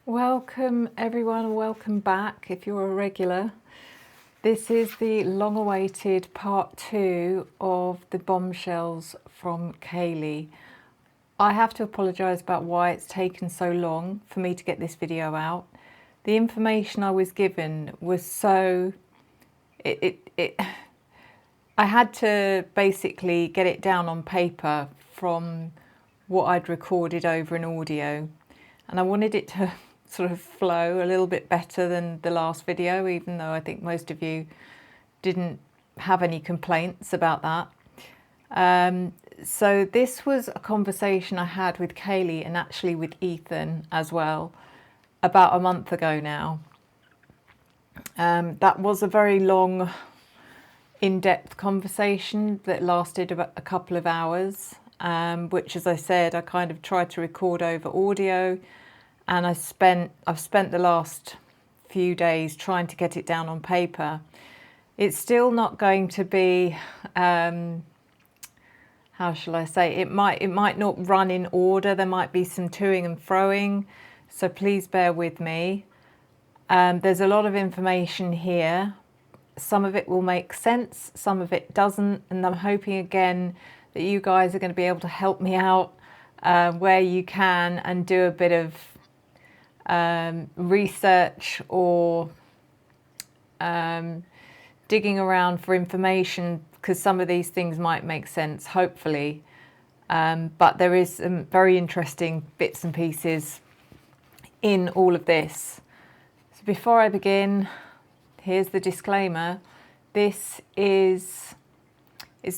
Welcome everyone, welcome back if you're a regular. This is the long-awaited part 2 of the Bombshells from Kaylee. I have to apologise about why it's taken so long for me to get this video out. The information I was given was so... I had to basically get it down on paper from what I'd recorded over an audio, and I wanted it to sort of flow a little bit better than the last video, even though I think most of you didn't have any complaints about that. So this was a conversation I had with Kaylee and actually with Ethan as well about a month ago now. That was a very long, in-depth conversation that lasted about a couple of hours, which, as I said, I kind of tried to record over audio. And I've spent the last few days trying to get it down on paper. It's still not going to be, how shall I say, it might not run in order. There might be some toing and froing, so please bear with me. There's a lot of information here. Some of it will make sense, some of it doesn't, and I'm hoping again that you guys are going to be able to help me out where you can and do a bit of research or digging around for information, because some of these things might make sense, hopefully. But there is some very interesting bits and pieces in all of this. So before I begin, here's the disclaimer. It's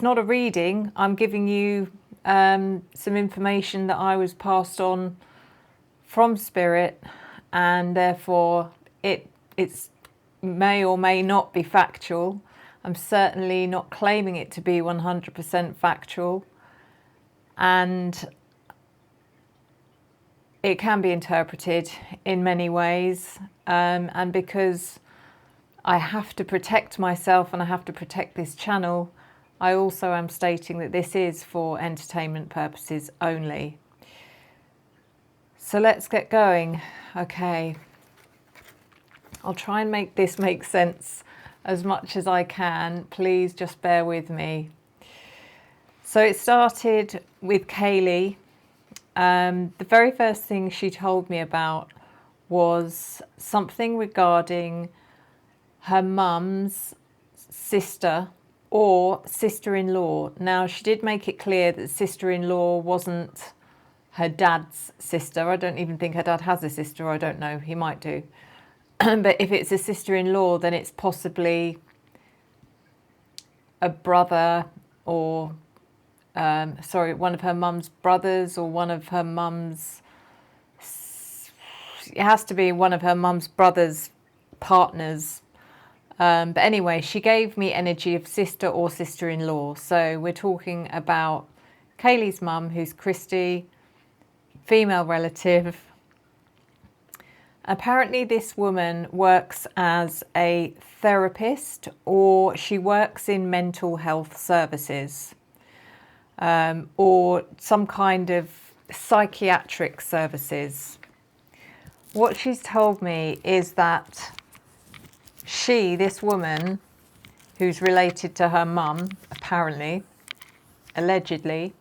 not a reading. I'm giving you some information that I was passed on from Spirit, and therefore it's may or may not be factual. I'm certainly not claiming it to be 100% factual, and it can be interpreted in many ways, and because I have to protect myself and I have to protect this channel, I also am stating that this is for entertainment purposes only. So let's get going. Okay, I'll try and make this make sense as much as I can. Please just bear with me. So it started with Kaylee. The very first thing she told me about was something regarding her mum's sister or sister-in-law. Now, she did make it clear that sister-in-law wasn't her dad's sister. I don't even think her dad has a sister. I don't know, he might do. But if it's a sister-in-law, then it's possibly a brother or, one of her mum's brothers, or one of her mum's, it has to be one of her mum's brother's partners. But anyway, she gave me energy of sister or sister-in-law. So we're talking about Kaylee's mum, who's Christy, female relative. Apparently this woman works as a therapist, or she works in mental health services, or some kind of psychiatric services. What she's told me is that this woman, who's related to her mum, apparently, allegedly,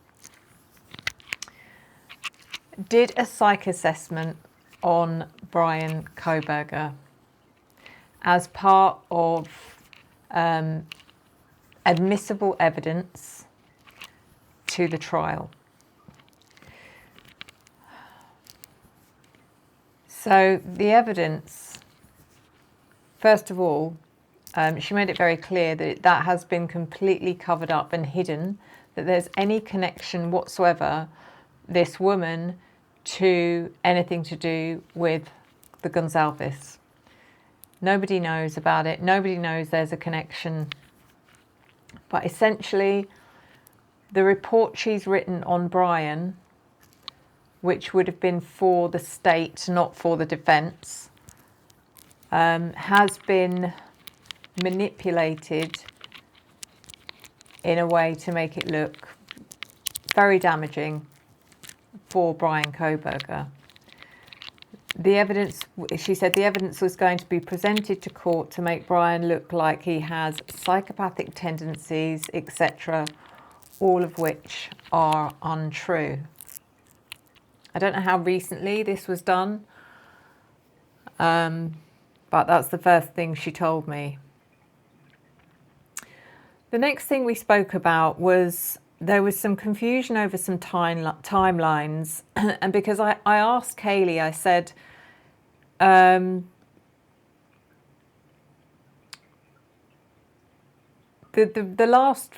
did a psych assessment on Brian Kohberger as part of admissible evidence to the trial. So the evidence, first of all, she made it very clear that that has been completely covered up and hidden, that there's any connection whatsoever, this woman, to anything to do with the Gonzalez. Nobody knows about it. Nobody knows there's a connection. But essentially, the report she's written on Brian, which would have been for the state, not for the defence, has been manipulated in a way to make it look very damaging for Brian Kohberger. The evidence, she said, the evidence was going to be presented to court to make Brian look like he has psychopathic tendencies, etc., all of which are untrue. I don't know how recently this was done, but that's the first thing she told me. The next thing we spoke about was there was some confusion over some timelines. And because I asked Kaylee, I said, the last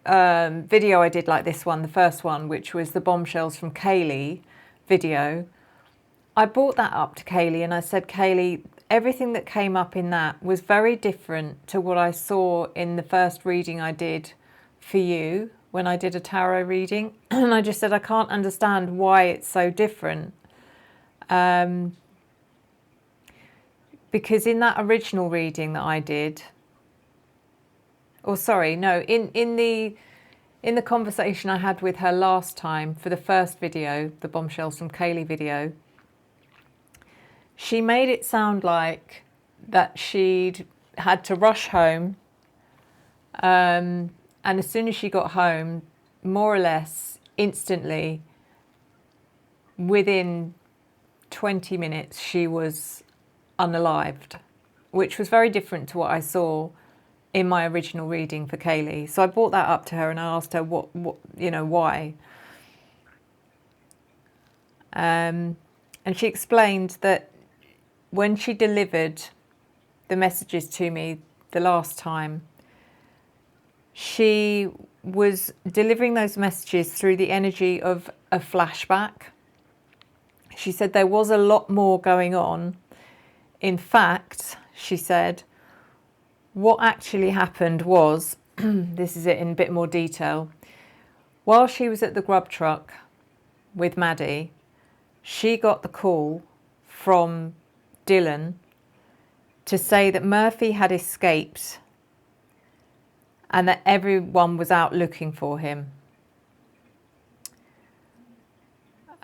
video I did like this one, the first one, which was the Bombshells from Kaylee video, I brought that up to Kaylee and I said, Kaylee, everything that came up in that was very different to what I saw in the first reading I did for you when I did a tarot reading. And I just said, I can't understand why it's so different. Because in that original reading that I did, or sorry, no, in the conversation I had with her last time for the first video, the Bombshells from Kaylee video, she made it sound like that she'd had to rush home, and as soon as she got home, more or less instantly, within 20 minutes, she was unalived, which was very different to what I saw in my original reading for Kaylee. So I brought that up to her and I asked her what why. And she explained that when she delivered the messages to me the last time, she was delivering those messages through the energy of a flashback. She said there was a lot more going on. In fact, she said, what actually happened was, this is it in a bit more detail, while she was at the grub truck with Maddie, she got the call from Dylan to say that Murphy had escaped and that everyone was out looking for him.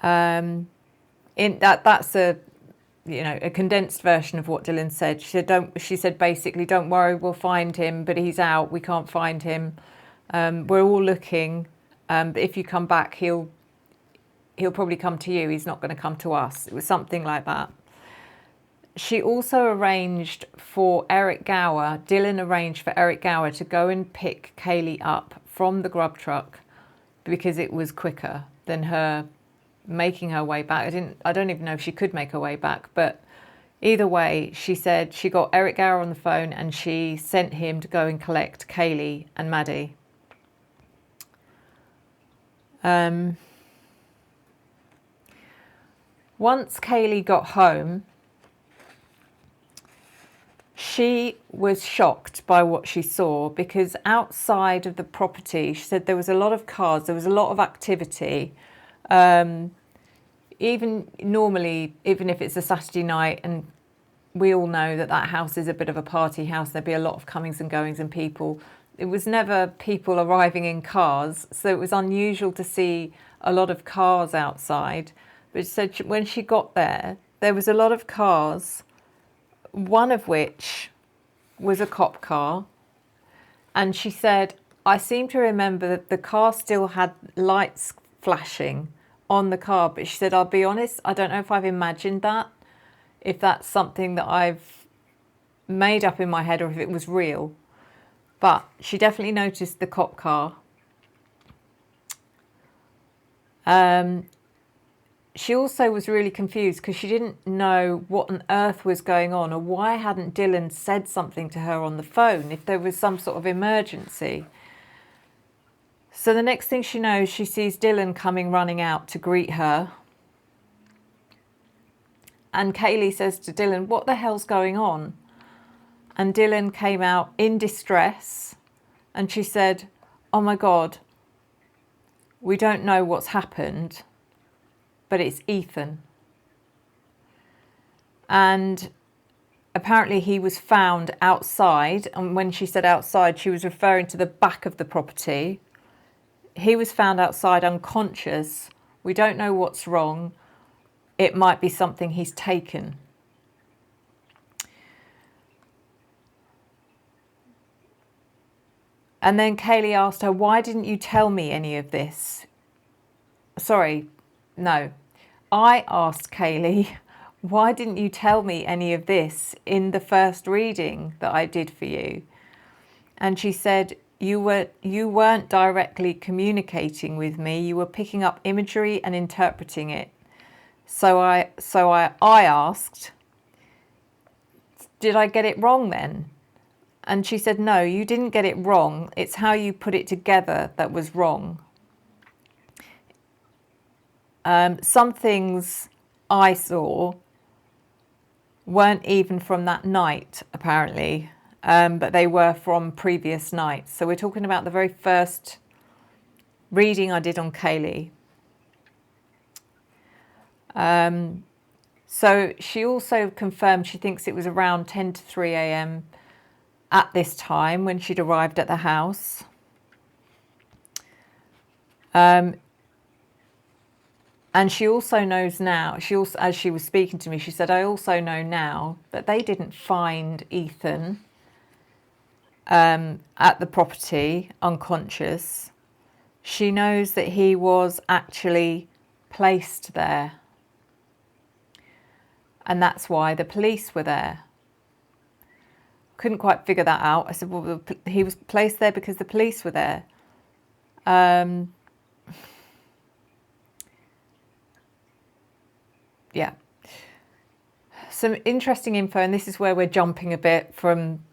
That's a condensed version of what Dylan said. She said basically, don't worry, we'll find him, but he's out, we can't find him. We're all looking, but if you come back, he'll probably come to you, he's not going to come to us. It was something like that. She also arranged for Dylan arranged for Eric Gower to go and pick Kaylee up from the grub truck because it was quicker than her making her way back. I don't even know if she could make her way back, but either way, she said she got Eric Gower on the phone and she sent him to go and collect Kaylee and Maddie. Once Kaylee got home, she was shocked by what she saw because outside of the property, she said there was a lot of cars, there was a lot of activity. Even normally, even if it's a Saturday night, and we all know that house is a bit of a party house, there'd be a lot of comings and goings and people. It was never people arriving in cars, so it was unusual to see a lot of cars outside. But she said when she got there, there was a lot of cars, one of which was a cop car. And she said, I seem to remember that the car still had lights flashing on the car, but she said, I'll be honest, I don't know if I've imagined that, if that's something that I've made up in my head or if it was real. But she definitely noticed the cop car. She also was really confused because she didn't know what on earth was going on, or why hadn't Dylan said something to her on the phone if there was some sort of emergency. So the next thing she knows, she sees Dylan coming running out to greet her. And Kaylee says to Dylan, what the hell's going on? And Dylan came out in distress. And she said, oh my God, we don't know what's happened, but it's Ethan. And apparently he was found outside. And when she said outside, she was referring to the back of the property. He was found outside unconscious We don't know what's wrong. It might be something he's taken. And then Kaylee asked her, why didn't you tell me any of this? Sorry, no. I asked Kaylee, why didn't you tell me any of this in the first reading that I did for you? And she said, you weren't directly communicating with me. You were picking up imagery and interpreting it. So I asked, did I get it wrong then? And she said, no, you didn't get it wrong. It's how you put it together that was wrong. Some things I saw weren't even from that night, apparently, but they were from previous nights. So we're talking about the very first reading I did on Kaylee. So she also confirmed she thinks it was around 10 to 3 a.m. at this time when she'd arrived at the house. And she also knows now, as she was speaking to me, she said, I also know now that they didn't find Ethan at the property unconscious. She knows that he was actually placed there. And that's why the police were there. Couldn't quite figure that out. I said, well, he was placed there because the police were there. Yeah. Some interesting info, and this is where we're jumping a bit from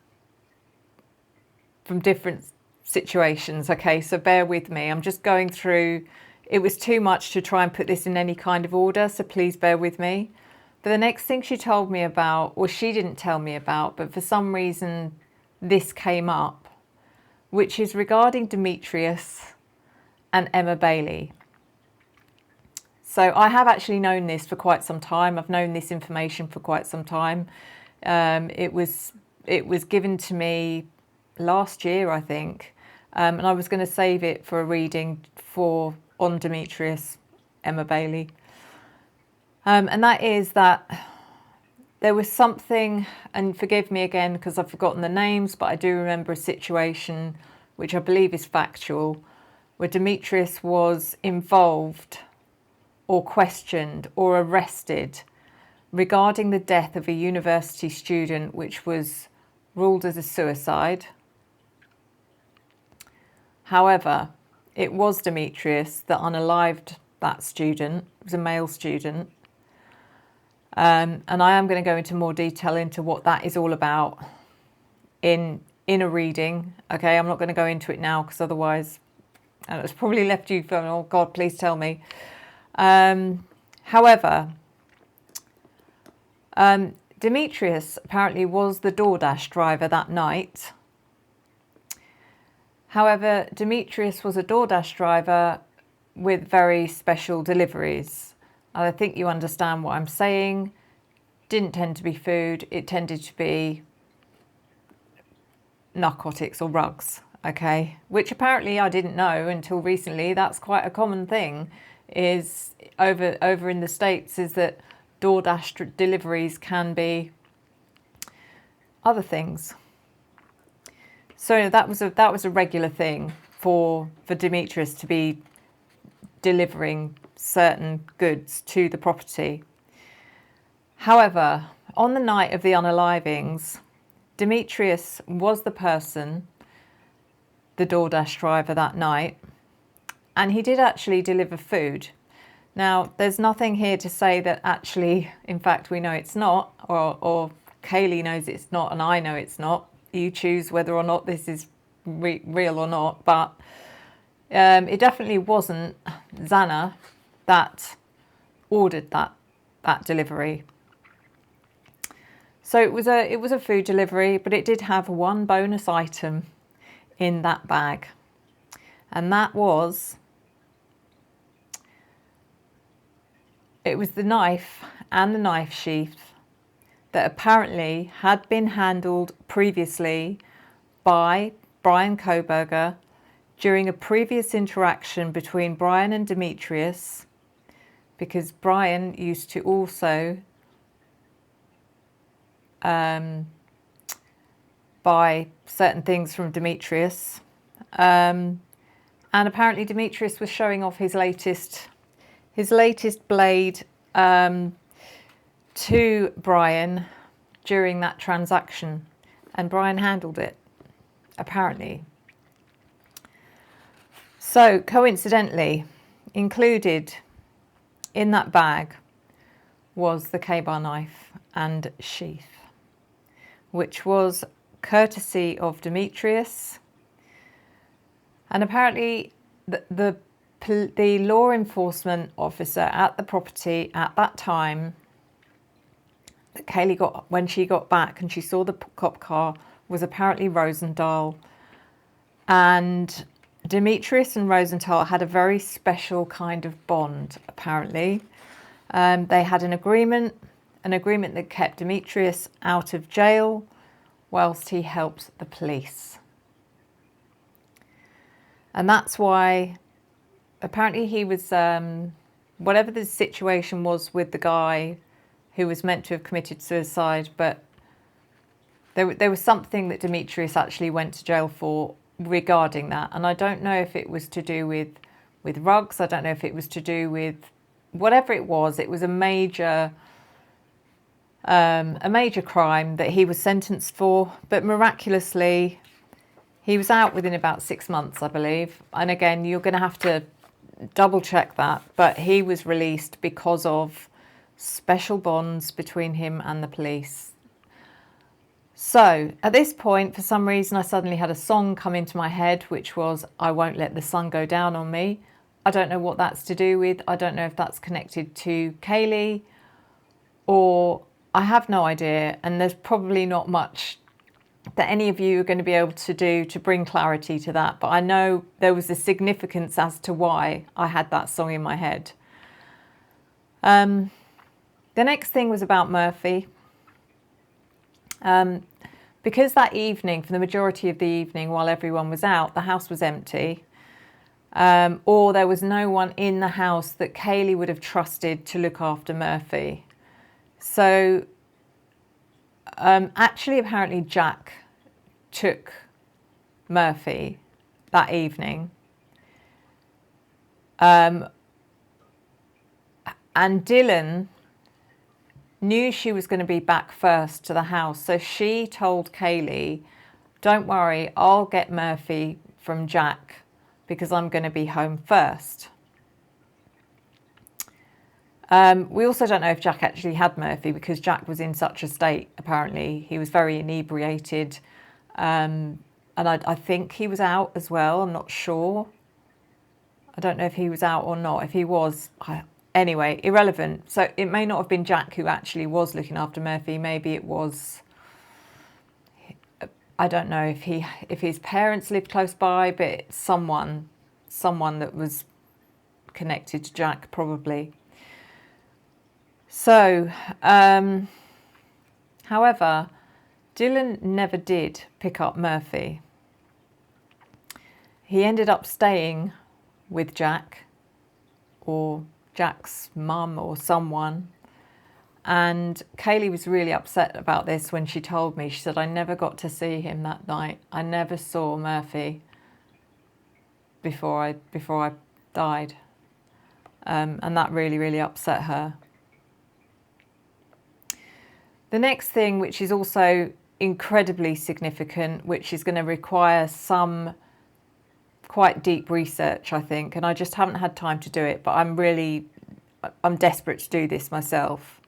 different situations. Okay, so bear with me. I'm just going through. It was too much to try and put this in any kind of order, so please bear with me. But the next thing she told me about, or she didn't tell me about, but for some reason this came up, which is regarding Demetrius and Emma Bailey. So I have actually known this for quite some time. I've known this information for quite some time. It was given to me last year, I think, and I was going to save it for a reading on Demetrius, Emma Bailey. And that is that there was something, and forgive me again because I've forgotten the names, but I do remember a situation which I believe is factual, where Demetrius was involved or questioned or arrested regarding the death of a university student which was ruled as a suicide. However, it was Demetrius that unalived that student. It was a male student. And I am going to go into more detail into what that is all about in a reading. Okay, I'm not going to go into it now because otherwise it's probably left you going, oh God, please tell me. However, Demetrius apparently was the DoorDash driver that night. However, Demetrius was a DoorDash driver with very special deliveries. I think you understand what I'm saying. Didn't tend to be food. It tended to be narcotics or drugs, okay? Which apparently I didn't know until recently. That's quite a common thing is over in the States, is that DoorDash deliveries can be other things. So that was a regular thing for Demetrius to be delivering certain goods to the property. However, on the night of the unalivings, Demetrius was the person, the DoorDash driver that night, and he did actually deliver food. Now, there's nothing here to say that actually, in fact, we know it's not, or Kaylee knows it's not, and I know it's not. You choose whether or not this is real or not, but it definitely wasn't Xana that ordered that delivery. So it was a food delivery, but it did have one bonus item in that bag, and that was the knife and the knife sheath that apparently had been handled previously by Brian Kohberger during a previous interaction between Brian and Demetrius because Brian used to also buy certain things from Demetrius, and apparently Demetrius was showing off his latest blade to Brian during that transaction, and Brian handled it, apparently. So coincidentally, included in that bag was the K-bar knife and sheath, which was courtesy of Demetrius. And apparently the law enforcement officer at the property at that time that Kaylee got, when she got back and she saw the cop car, was apparently Rosendahl. And Demetrius and Rosenthal had a very special kind of bond, apparently. They had an agreement that kept Demetrius out of jail whilst he helped the police. And that's why apparently he was, whatever the situation was with the guy who was meant to have committed suicide, but there was something that Demetrius actually went to jail for regarding that. And I don't know if it was to do with rugs. I don't know if it was to do with whatever it was. It was a major crime that he was sentenced for, but miraculously he was out within about 6 months, I believe. And again, you're going to have to double check that, but he was released because of special bonds between him and the police. So at this point, for some reason, I suddenly had a song come into my head, which was "I Won't Let the Sun Go Down on Me." I don't know what that's to do with. I don't know if that's connected to Kaylee, or I have no idea. And there's probably not much that any of you are going to be able to do to bring clarity to that. But I know there was a significance as to why I had that song in my head. The next thing was about Murphy. Because that evening, for the majority of the evening, while everyone was out, the house was empty, or there was no one in the house that Kaylee would have trusted to look after Murphy. So actually, apparently Jack took Murphy that evening. And Dylan knew she was going to be back first to the house. So she told Kaylee, "Don't worry, I'll get Murphy from Jack because I'm going to be home first." We also don't know if Jack actually had Murphy because Jack was in such a state, apparently. He was very inebriated. And I think he was out as well. I'm not sure. I don't know if he was out or not. If he was, anyway, irrelevant. So it may not have been Jack who actually was looking after Murphy. Maybe it was, I don't know if his parents lived close by, but someone that was connected to Jack, probably. So, however, Dylan never did pick up Murphy. He ended up staying with Jack, or Jack's mum or someone. And Kaylee was really upset about this when she told me. She said, "I never got to see him that night. I never saw Murphy before I died." And that really, really upset her. The next thing, which is also incredibly significant, which is going to require some quite deep research, I think, and I just haven't had time to do it, but I'm desperate to do this myself.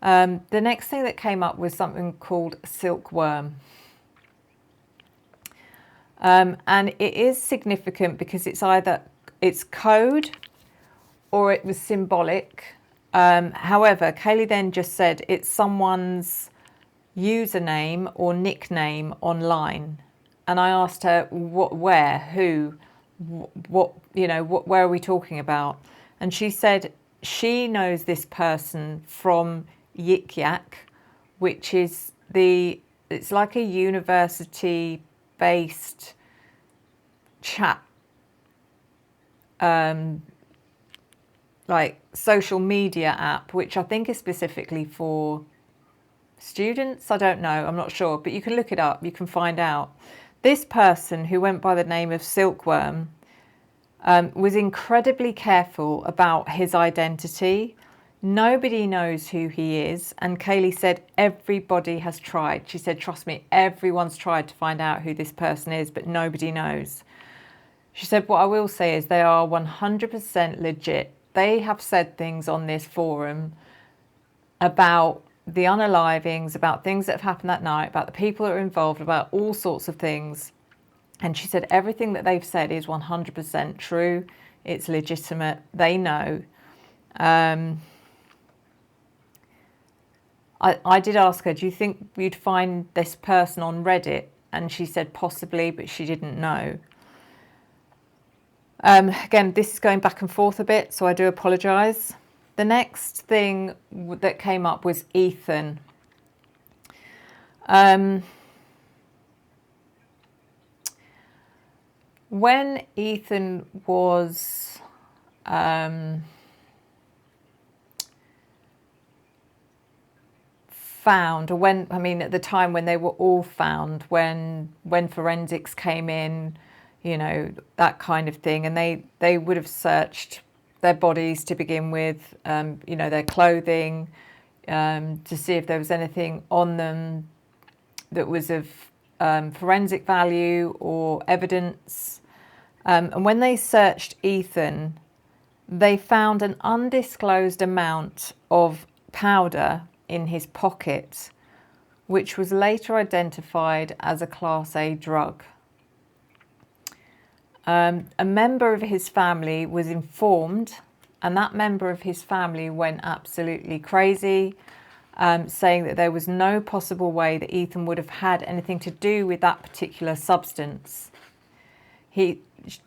The next thing that came up was something called Silkworm. And it is significant because it's code or it was symbolic. However, Kaylee then just said it's someone's username or nickname online. And I asked her where, who, what, where are we talking about? And she said she knows this person from Yik Yak, which is it's like a university-based chat like social media app, which I think is specifically for students. I don't know, I'm not sure, but you can look it up, you can find out. This person, who went by the name of Silkworm, was incredibly careful about his identity. Nobody knows who he is, and Kaylee said everybody has tried. She said, trust me, everyone's tried to find out who this person is, but nobody knows. She said, what I will say is they are 100% legit. They have said things on this forum about the unalivings, about things that have happened that night, about the people that are involved, about all sorts of things. And she said everything that they've said is 100% true. It's legitimate. They know. I did ask her, do you think you'd find this person on Reddit? And she said possibly, but she didn't know. Again, this is going back and forth a bit, so I do apologise. The next thing that came up was Ethan. When Ethan was found, or when, I mean, at the time when they were all found, when forensics came in, you know, that kind of thing, and they would have searched their bodies to begin with, you know, their clothing, to see if there was anything on them that was of forensic value or evidence. And when they searched Ethan, they found an undisclosed amount of powder in his pocket, which was later identified as a Class A drug. A member of his family was informed, and that member of his family went absolutely crazy, saying that there was no possible way that Ethan would have had anything to do with that particular substance.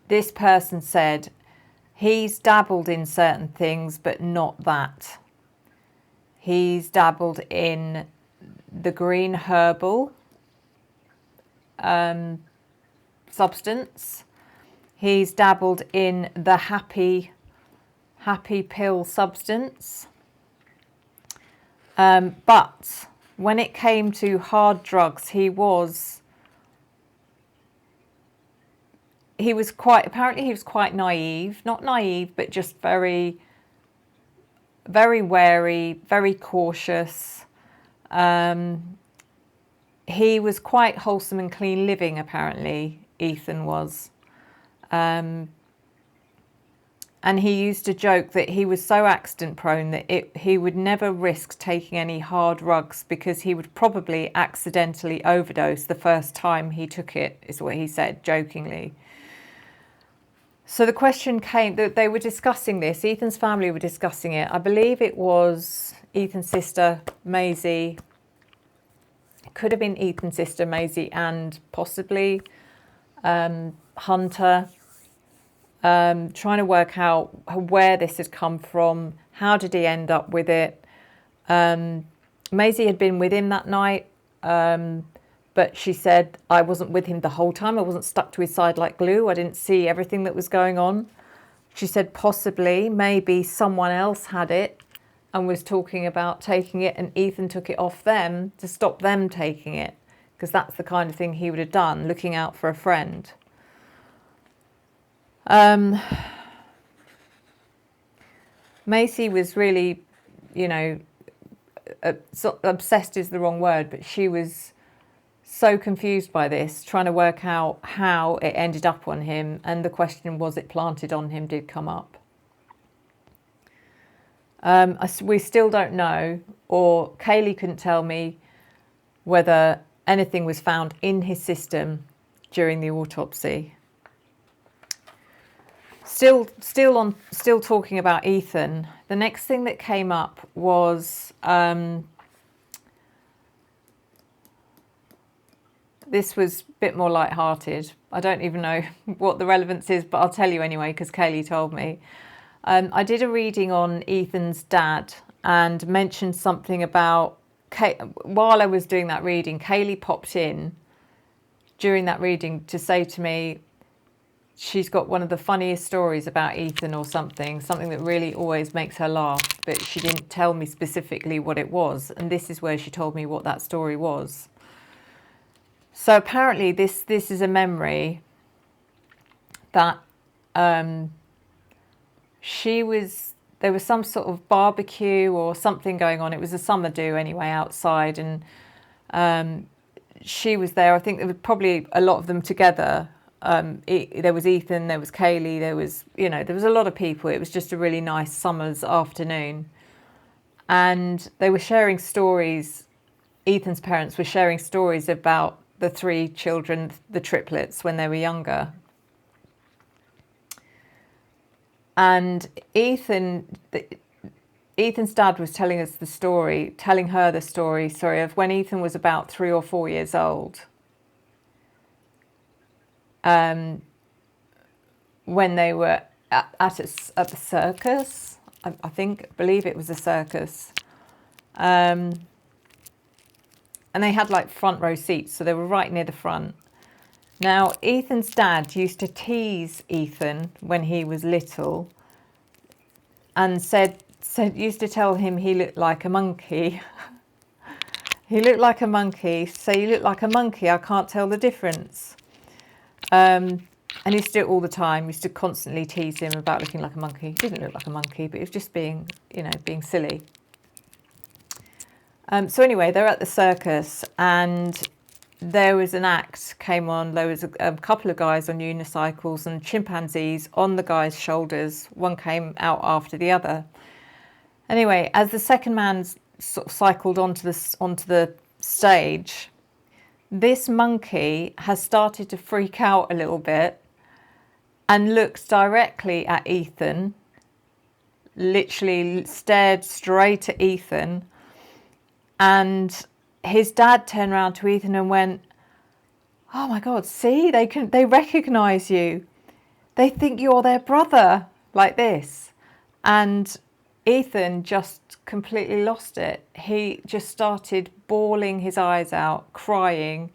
This person said he's dabbled in certain things, but not that. He's dabbled in the green herbal substance. He's dabbled in the happy pill substance. But when it came to hard drugs, he was quite naive. Not naive, but just very, very wary, very cautious. He was quite wholesome and clean living, apparently, Ethan was. And he used to joke that he was so accident prone that he would never risk taking any hard drugs because he would probably accidentally overdose the first time he took it, is what he said jokingly. So the question came that they were discussing this. Ethan's family were discussing it. I believe it was Ethan's sister, Maisie. It could have been Ethan's sister, Maisie, and possibly Hunter. Trying to work out where this had come from. How did he end up with it? Maisie had been with him that night, but she said, I wasn't with him the whole time. I wasn't stuck to his side like glue. I didn't see everything that was going on. She said possibly, maybe someone else had it and was talking about taking it, and Ethan took it off them to stop them taking it, because that's the kind of thing he would have done, looking out for a friend. Macy was really, you know, obsessed is the wrong word, but she was so confused by this, trying to work out how it ended up on him, and the question, was it planted on him, did come up. We still don't know, or Kaylee couldn't tell me whether anything was found in his system during the autopsy. Still talking about Ethan, the next thing that came up was this was a bit more lighthearted. I don't even know what the relevance is, but I'll tell you anyway because Kaylee told me. I did a reading on Ethan's dad and mentioned something about, while I was doing that reading, Kaylee popped in during that reading to say to me, she's got one of the funniest stories about Ethan or something that really always makes her laugh, but she didn't tell me specifically what it was. And this is where she told me what that story was. So apparently this is a memory that there was some sort of barbecue or something going on. It was a summer do anyway, outside, and she was there. I think there were probably a lot of them together. There was Ethan, there was Kaylee, there was a lot of people. It was just a really nice summer's afternoon. And they were sharing stories. Ethan's parents were sharing stories about the 3 children, the triplets, when they were younger. And Ethan's dad was telling her the story, of when Ethan was about 3 or 4 years old. When they were at the circus, I believe it was a circus. And they had like front row seats, so they were right near the front. Now, Ethan's dad used to tease Ethan when he was little, and used to tell him he looked like a monkey. He looked like a monkey. So you look like a monkey. I can't tell the difference. And he used to do it all the time. He used to constantly tease him about looking like a monkey. He didn't look like a monkey, but he was just being silly. So anyway, they're at the circus, and there was an act came on. There was a couple of guys on unicycles and chimpanzees on the guys' shoulders. One came out after the other. Anyway, as the second man sort of cycled onto the stage, this monkey has started to freak out a little bit and looked directly at Ethan, literally stared straight at Ethan. And his dad turned around to Ethan and went, "Oh my God, see, they recognise you. They think you're their brother," like this. And Ethan just completely lost it. He just started bawling his eyes out, crying,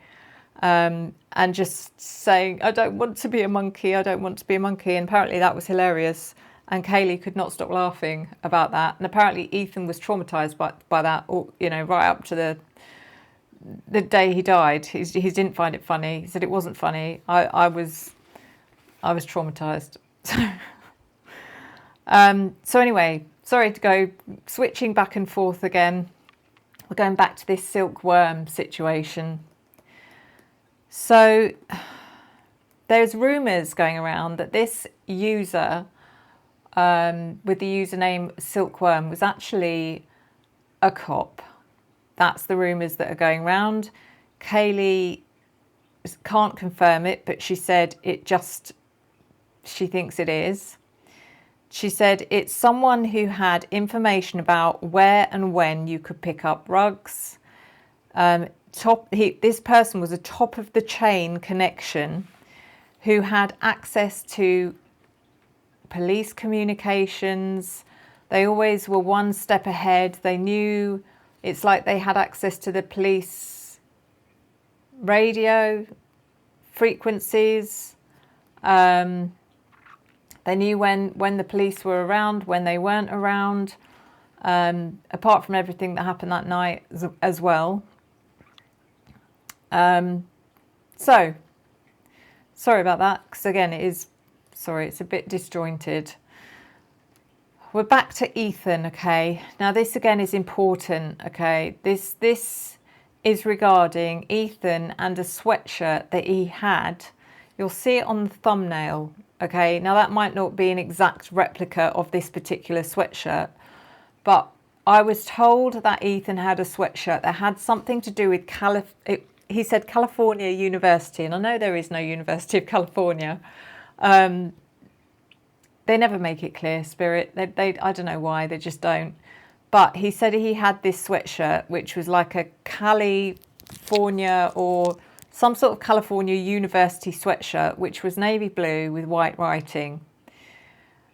and just saying, "I don't want to be a monkey. I don't want to be a monkey." And apparently that was hilarious. And Kaylee could not stop laughing about that. And apparently Ethan was traumatised by that, right up to the day he died. He didn't find it funny. He said it wasn't funny. I was traumatised. So anyway, sorry to go switching back and forth again. We're going back to this silkworm situation. So there's rumours going around that this user with the username Silkworm was actually a cop. That's the rumours that are going around. Kaylee can't confirm it, but she said she thinks it is. She said it's someone who had information about where and when you could pick up rugs. This person was a top of the chain connection who had access to police communications. They always were one step ahead. They knew, it's like they had access to the police radio frequencies. They knew when the police were around, when they weren't around, apart from everything that happened that night as well. So, sorry about that, because again, it's a bit disjointed. We're back to Ethan, okay? Now this again is important, okay? This is regarding Ethan and a sweatshirt that he had. You'll see it on the thumbnail, okay? Now that might not be an exact replica of this particular sweatshirt, but I was told that Ethan had a sweatshirt that had something to do with he said California University, and I know there is no University of California. They never make it clear, Spirit. They I don't know why, they just don't. But he said he had this sweatshirt, which was like a California or some sort of California University sweatshirt, which was navy blue with white writing.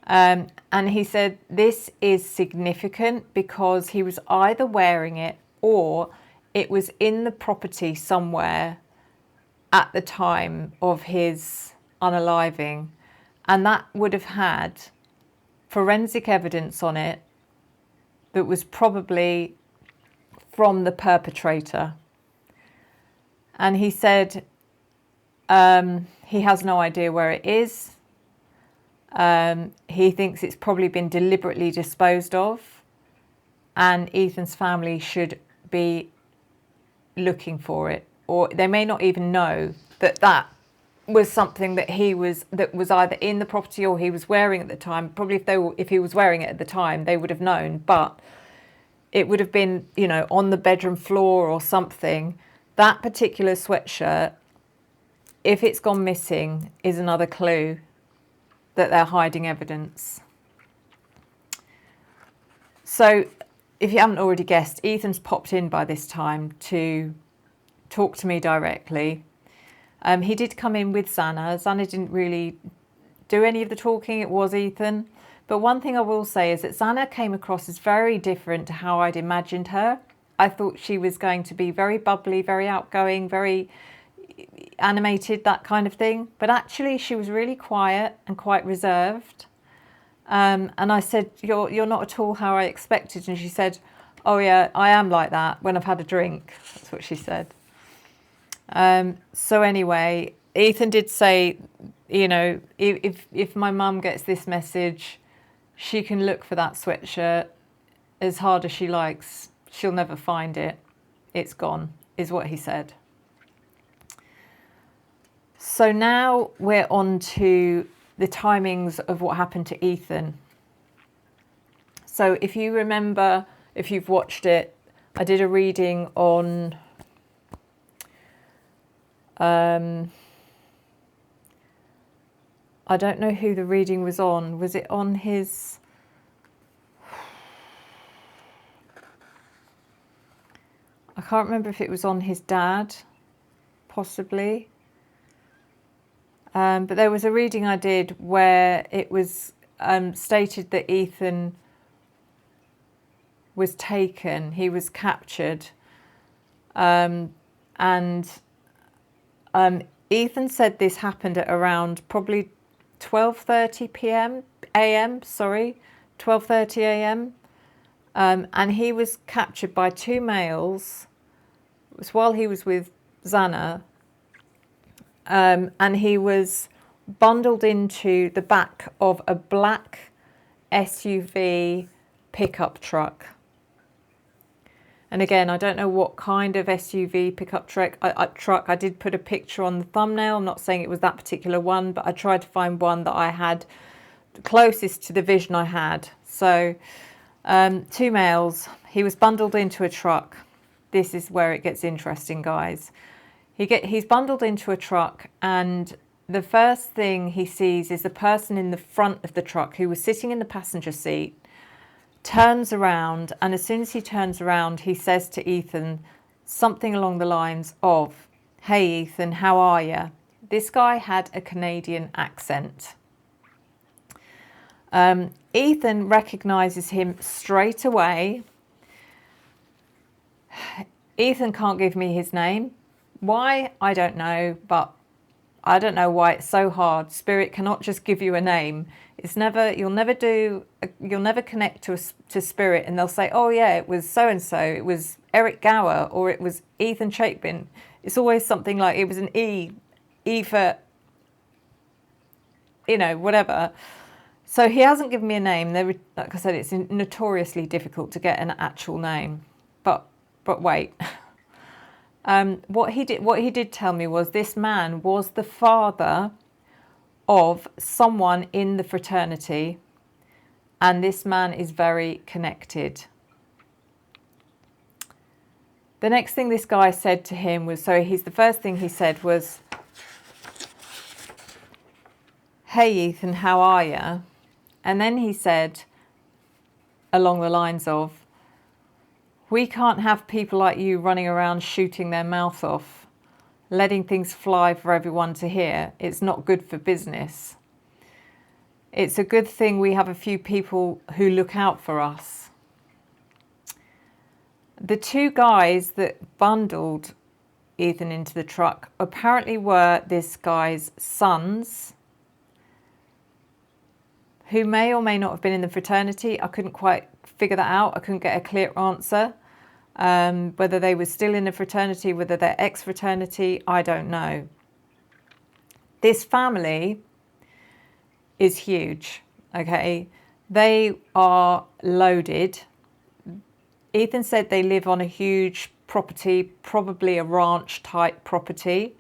And he said this is significant because he was either wearing it or it was in the property somewhere at the time of his, unaliving, and that would have had forensic evidence on it that was probably from the perpetrator. And he said he has no idea where it is. He thinks it's probably been deliberately disposed of, and Ethan's family should be looking for it, or they may not even know that that was something that was either in the property or he was wearing at the time. Probably if he was wearing it at the time, they would have known, but it would have been, you know, on the bedroom floor or something. That particular sweatshirt, if it's gone missing, is another clue that they're hiding evidence. So if you haven't already guessed, Ethan's popped in by this time to talk to me directly. He did come in with Xana. Xana didn't really do any of the talking, it was Ethan. But one thing I will say is that Xana came across as very different to how I'd imagined her. I thought she was going to be very bubbly, very outgoing, very animated, that kind of thing. But actually she was really quiet and quite reserved. And I said, you're not at all how I expected. And she said, oh yeah, I am like that when I've had a drink. That's what she said. So anyway, Ethan did say, you know, if my mum gets this message, she can look for that sweatshirt as hard as she likes. She'll never find it. It's gone, is what he said. So now we're on to the timings of what happened to Ethan. So if you remember, if you've watched it, I did a reading on I don't know who the reading was on. Was it on his... I can't remember if it was on his dad, possibly. But there was a reading I did where it was stated that Ethan was taken, he was captured. Ethan said this happened at around probably 12:30 a.m. 12:30 a.m. And he was captured by two males. It was while he was with Xana. And he was bundled into the back of a black SUV pickup truck. And again, I don't know what kind of SUV pickup truck. I did put a picture on the thumbnail. I'm not saying it was that particular one, but I tried to find one that I had closest to the vision I had. So two males. He was bundled into a truck. This is where it gets interesting, guys. He's bundled into a truck, and the first thing he sees is the person in the front of the truck who was sitting in the passenger seat, turns around, and as soon as he turns around, he says to Ethan something along the lines of, "Hey Ethan, how are you?" This guy had a Canadian accent. Ethan recognises him straight away. Ethan can't give me his name. Why? I don't know, but I don't know why it's so hard. Spirit cannot just give you a name. It's never, you'll never connect to Spirit and they'll say, oh yeah, it was so-and-so, it was Eric Gower, or it was Ethan Chapin. It's always something like, it was an E for, you know, whatever. So he hasn't given me a name. Like I said, it's notoriously difficult to get an actual name. But wait. What he did tell me was this man was the father of someone in the fraternity, and this man is very connected. The next thing this guy said to him was, the first thing he said was, "Hey Ethan, how are you?" And then he said along the lines of, "We can't have people like you running around shooting their mouth off, letting things fly for everyone to hear. It's not good for business. It's a good thing we have a few people who look out for us." The two guys that bundled Ethan into the truck apparently were this guy's sons, who may or may not have been in the fraternity. I couldn't quite figure that out. I couldn't get a clear answer. Whether they were still in the fraternity, whether they're ex-fraternity, I don't know. This family is huge, okay? They are loaded. Ethan said they live on a huge property, probably a ranch type property.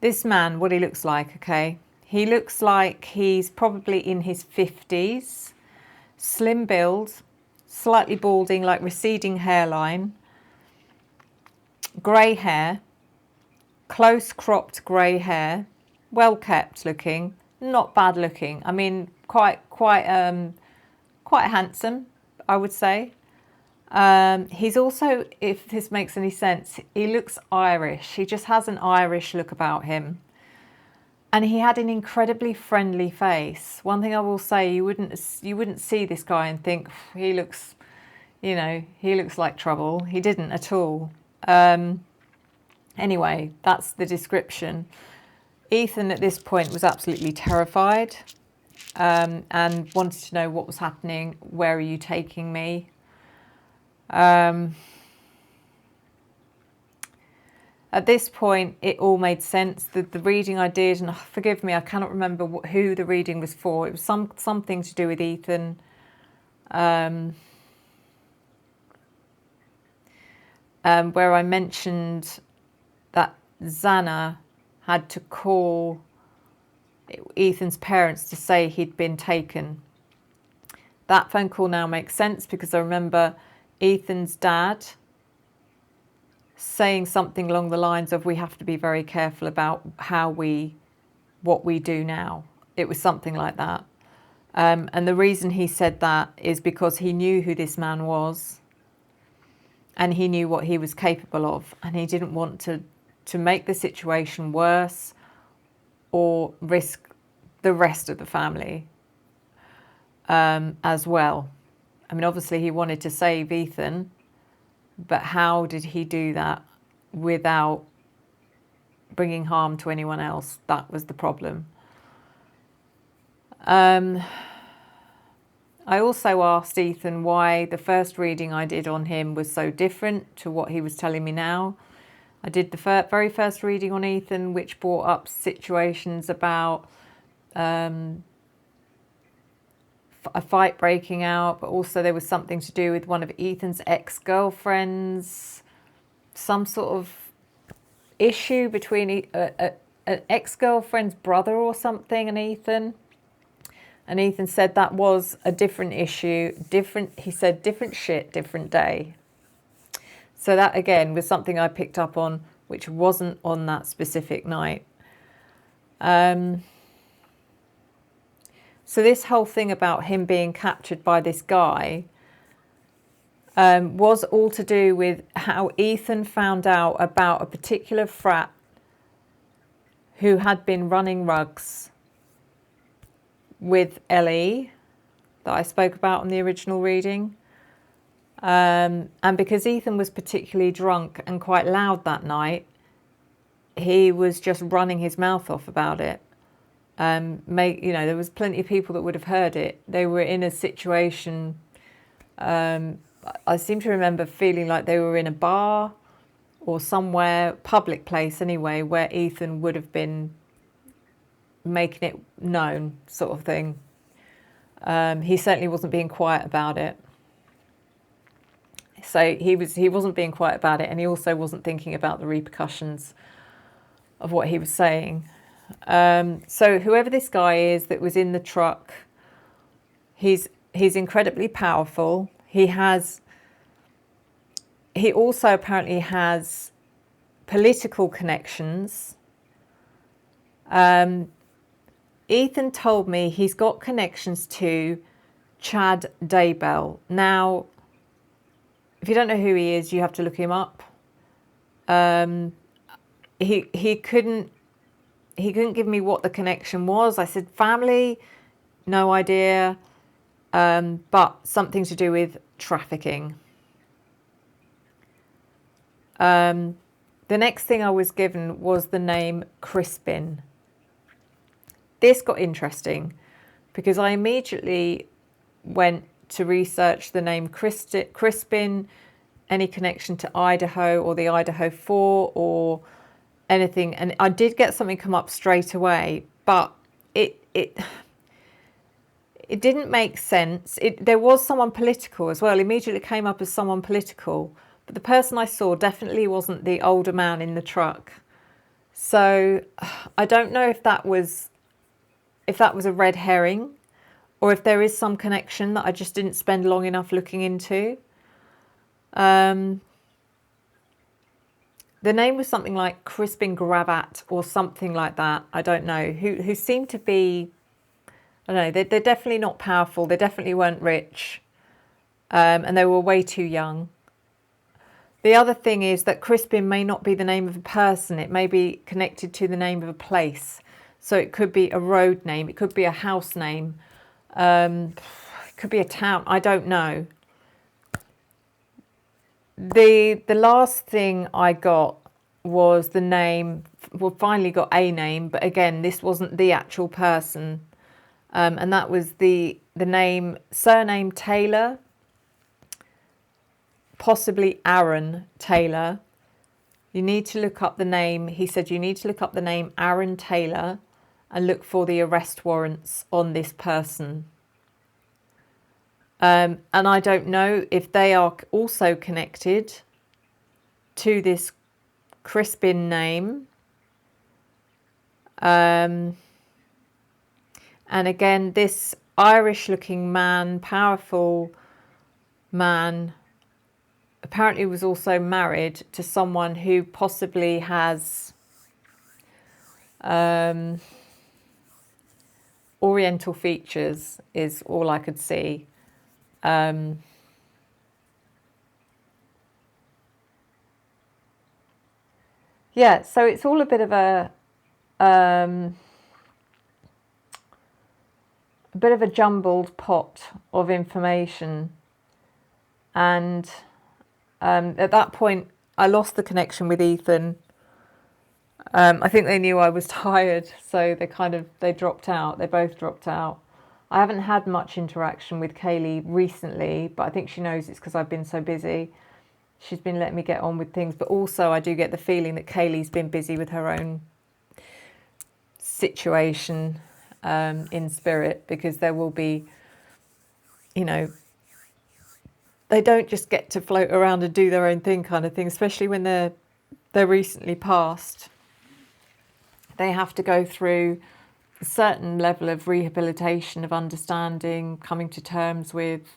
This man, what he looks like, okay? He looks like he's probably in his 50s, slim build, slightly balding, like receding hairline, grey hair, close cropped grey hair, well kept looking, not bad looking. I mean, quite handsome, I would say. He's also, if this makes any sense, he looks Irish. He just has an Irish look about him. And he had an incredibly friendly face. One thing I will say, you wouldn't see this guy and think he looks, you know, he looks like trouble. He didn't at all. Anyway, that's the description. Ethan at this point was absolutely terrified, and wanted to know what was happening. Where are you taking me? At this point, it all made sense. The reading I did, and forgive me, I cannot remember who the reading was for. It was something to do with Ethan. Where I mentioned that Xana had to call Ethan's parents to say he'd been taken. That phone call now makes sense because I remember Ethan's dad saying something along the lines of, we have to be very careful about what we do now. It was something like that. And the reason he said that is because he knew who this man was and he knew what he was capable of, and he didn't want to make the situation worse or risk the rest of the family as well. I mean, obviously he wanted to save Ethan, but how did he do that without bringing harm to anyone else? That was the problem. I also asked Ethan why the first reading I did on him was so different to what he was telling me now. I did the very first reading on Ethan, which brought up situations about a fight breaking out, but also there was something to do with one of Ethan's ex-girlfriends, some sort of issue between an ex-girlfriend's brother or something and Ethan. And Ethan said that was a different issue, he said different shit, different day. So that again was something I picked up on, which wasn't on that specific night. So this whole thing about him being captured by this guy was all to do with how Ethan found out about a particular frat who had been running rugs with Ellie that I spoke about in the original reading. And because Ethan was particularly drunk and quite loud that night, he was just running his mouth off about it. There was plenty of people that would have heard it. They were in a situation, I seem to remember feeling like they were in a bar or somewhere, public place anyway, where Ethan would have been making it known, sort of thing. He certainly wasn't being quiet about it. So he wasn't being quiet about it, and he also wasn't thinking about the repercussions of what he was saying. So whoever this guy is that was in the truck, he's incredibly powerful. He also apparently has political connections. Ethan told me he's got connections to Chad Daybell. Now, if you don't know who he is, you have to look him up. He couldn't give me what the connection was. I said family, no idea, but something to do with trafficking. The next thing I was given was the name Crispin. This got interesting because I immediately went to research the name Crispin, any connection to Idaho or the Idaho 4 or anything. And I did get something come up straight away, but it didn't make sense. There was someone political as well. Immediately came up as someone political. But the person I saw definitely wasn't the older man in the truck. So I don't know if that was a red herring or if there is some connection that I just didn't spend long enough looking into. The name was something like Crispin Gravatt or something like that. I don't know. Who seemed to be, I don't know, they're definitely not powerful. They definitely weren't rich. And they were way too young. The other thing is that Crispin may not be the name of a person. It may be connected to the name of a place. So it could be a road name. It could be a house name. It could be a town. I don't know. The last thing I got was the name. Well, finally got a name. But again, this wasn't the actual person. And that was the surname Taylor. Possibly Aaron Taylor. You need to look up the name. He said you need to look up the name Aaron Taylor and look for the arrest warrants on this person. And I don't know if they are also connected to this Crispin name. And again, this Irish-looking man, powerful man, apparently was also married to someone who possibly has Oriental features, is all I could see. Yeah, so it's all a bit of a jumbled pot of information, and at that point, I lost the connection with Ethan. I think they knew I was tired, so they dropped out. They both dropped out. I haven't had much interaction with Kaylee recently, but I think she knows it's because I've been so busy. She's been letting me get on with things, but also I do get the feeling that Kaylee's been busy with her own situation in spirit, because there will be, they don't just get to float around and do their own thing kind of thing, especially when they're recently passed. They have to go through a certain level of rehabilitation, of understanding, coming to terms with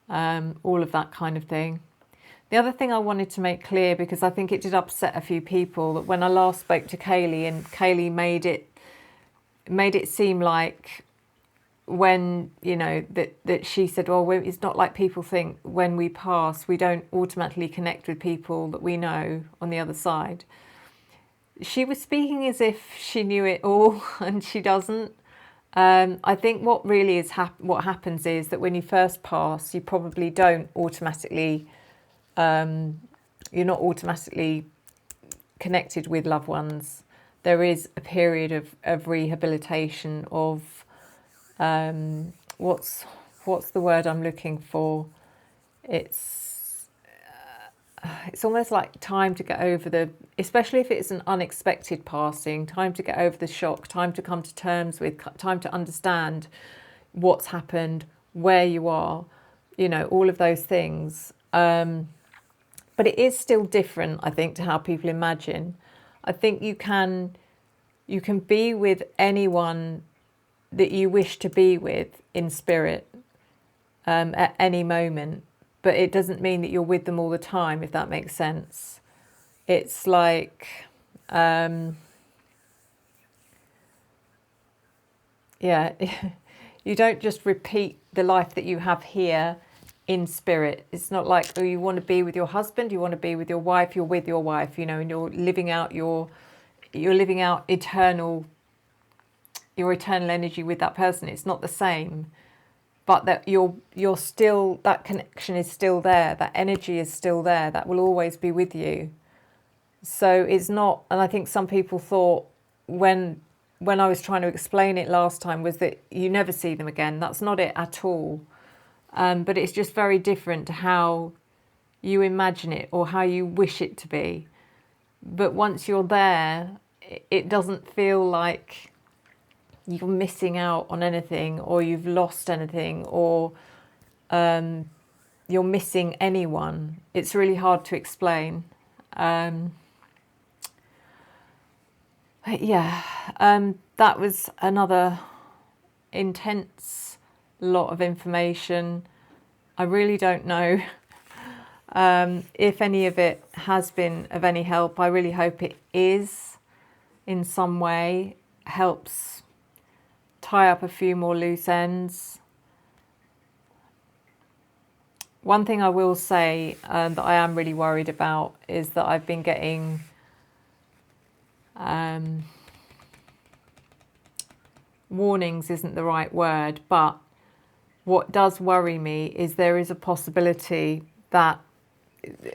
all of that kind of thing. The other thing I wanted to make clear, because I think it did upset a few people, that when I last spoke to Kaylee, and Kaylee made it seem like when, that she said, well, it's not like people think when we pass, we don't automatically connect with people that we know on the other side. She was speaking as if she knew it all, and she doesn't. I think what really is what happens is that when you first pass, you probably don't automatically, you're not automatically connected with loved ones. There is a period of rehabilitation, of what's the word I'm looking for? It's almost like time to get over especially if it's an unexpected passing, time to get over the shock, time to come to terms with, time to understand what's happened, where you are, all of those things. But it is still different, I think, to how people imagine. I think you can be with anyone that you wish to be with in spirit at any moment. But it doesn't mean that you're with them all the time, if that makes sense. It's like, you don't just repeat the life that you have here in spirit. It's not like, oh, you want to be with your husband, you want to be with your wife, you're with your wife, and you're living out your eternal energy with that person. It's not the same. But that you're still, that connection is still there, that energy is still there, that will always be with you. So it's not, and I think some people thought when I was trying to explain it last time was that you never see them again. That's not it at all. But it's just very different to how you imagine it or how you wish it to be. But once you're there, it doesn't feel like you're missing out on anything or you've lost anything or you're missing anyone. It's really hard to explain. But yeah, that was another intense lot of information. I really don't know if any of it has been of any help. I really hope it is in some way, helps tie up a few more loose ends. One thing I will say that I am really worried about is that I've been getting warnings isn't the right word, but what does worry me is there is a possibility that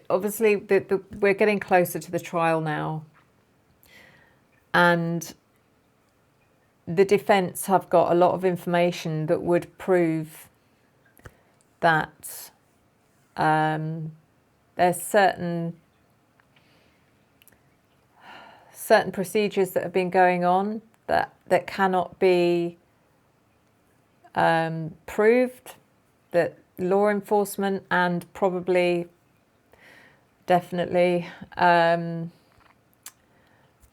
obviously we're getting closer to the trial now, and the defence have got a lot of information that would prove that there's certain procedures that have been going on that cannot be proved, that law enforcement and probably definitely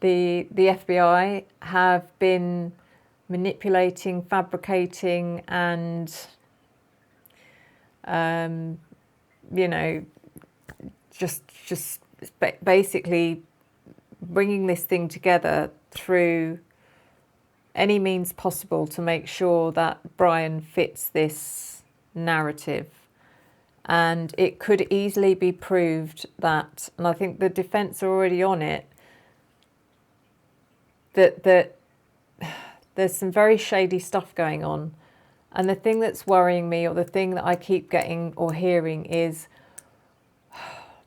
the FBI have been manipulating, fabricating and you know, just basically bringing this thing together through any means possible to make sure that Brian fits this narrative. And it could easily be proved that, and I think the defence are already on it, that there's some very shady stuff going on. And the thing that's worrying me, or the thing that I keep getting or hearing, is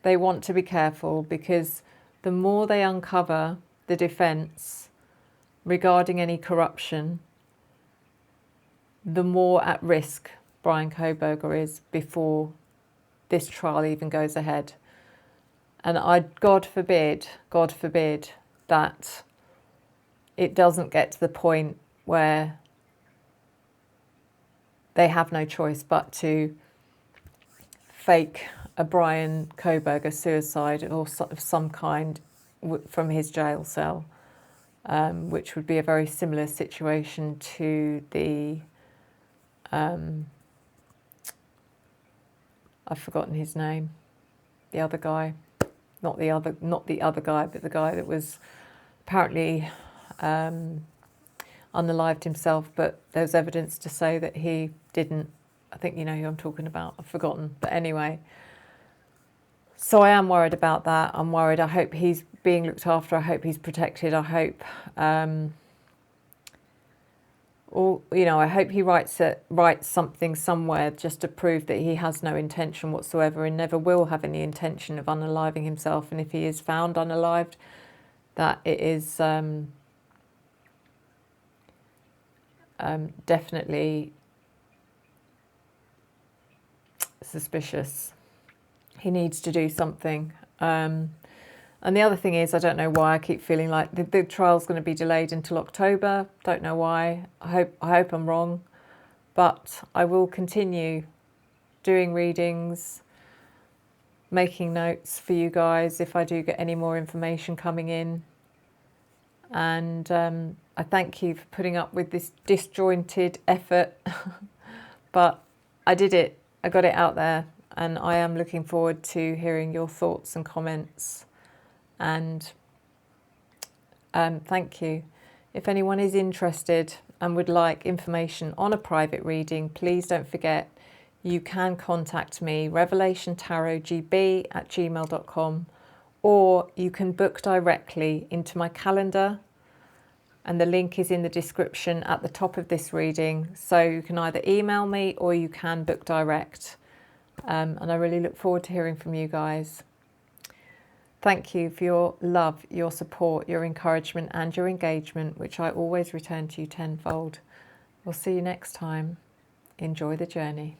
they want to be careful, because the more they uncover, the defence, regarding any corruption, the more at risk Brian Kohberger is before this trial even goes ahead. And God forbid that it doesn't get to the point where they have no choice but to fake a Brian Kohberger suicide or of some kind from his jail cell, which would be a very similar situation to the I've forgotten his name, the other guy, not the other guy, but the guy that was apparently unalived himself, but there's evidence to say that he didn't. I think you know who I'm talking about. I've forgotten, but anyway. So I am worried about that. I'm worried. I hope he's being looked after. I hope he's protected. I hope, I hope he writes something somewhere just to prove that he has no intention whatsoever and never will have any intention of unaliving himself. And if he is found unalived, that it is definitely suspicious. He needs to do something. And the other thing is, I don't know why I keep feeling like the trial's going to be delayed until October. Don't know why. I hope I'm wrong, but I will continue doing readings, making notes for you guys if I do get any more information coming in. And I thank you for putting up with this disjointed effort, but I did it. I got it out there, and I am looking forward to hearing your thoughts and comments. And thank you. If anyone is interested and would like information on a private reading, please don't forget you can contact me, revelationtarotgb@gmail.com, or you can book directly into my calendar, and the link is in the description at the top of this reading. So you can either email me or you can book direct. And I really look forward to hearing from you guys. Thank you for your love, your support, your encouragement and your engagement, which I always return to you tenfold. We'll see you next time. Enjoy the journey.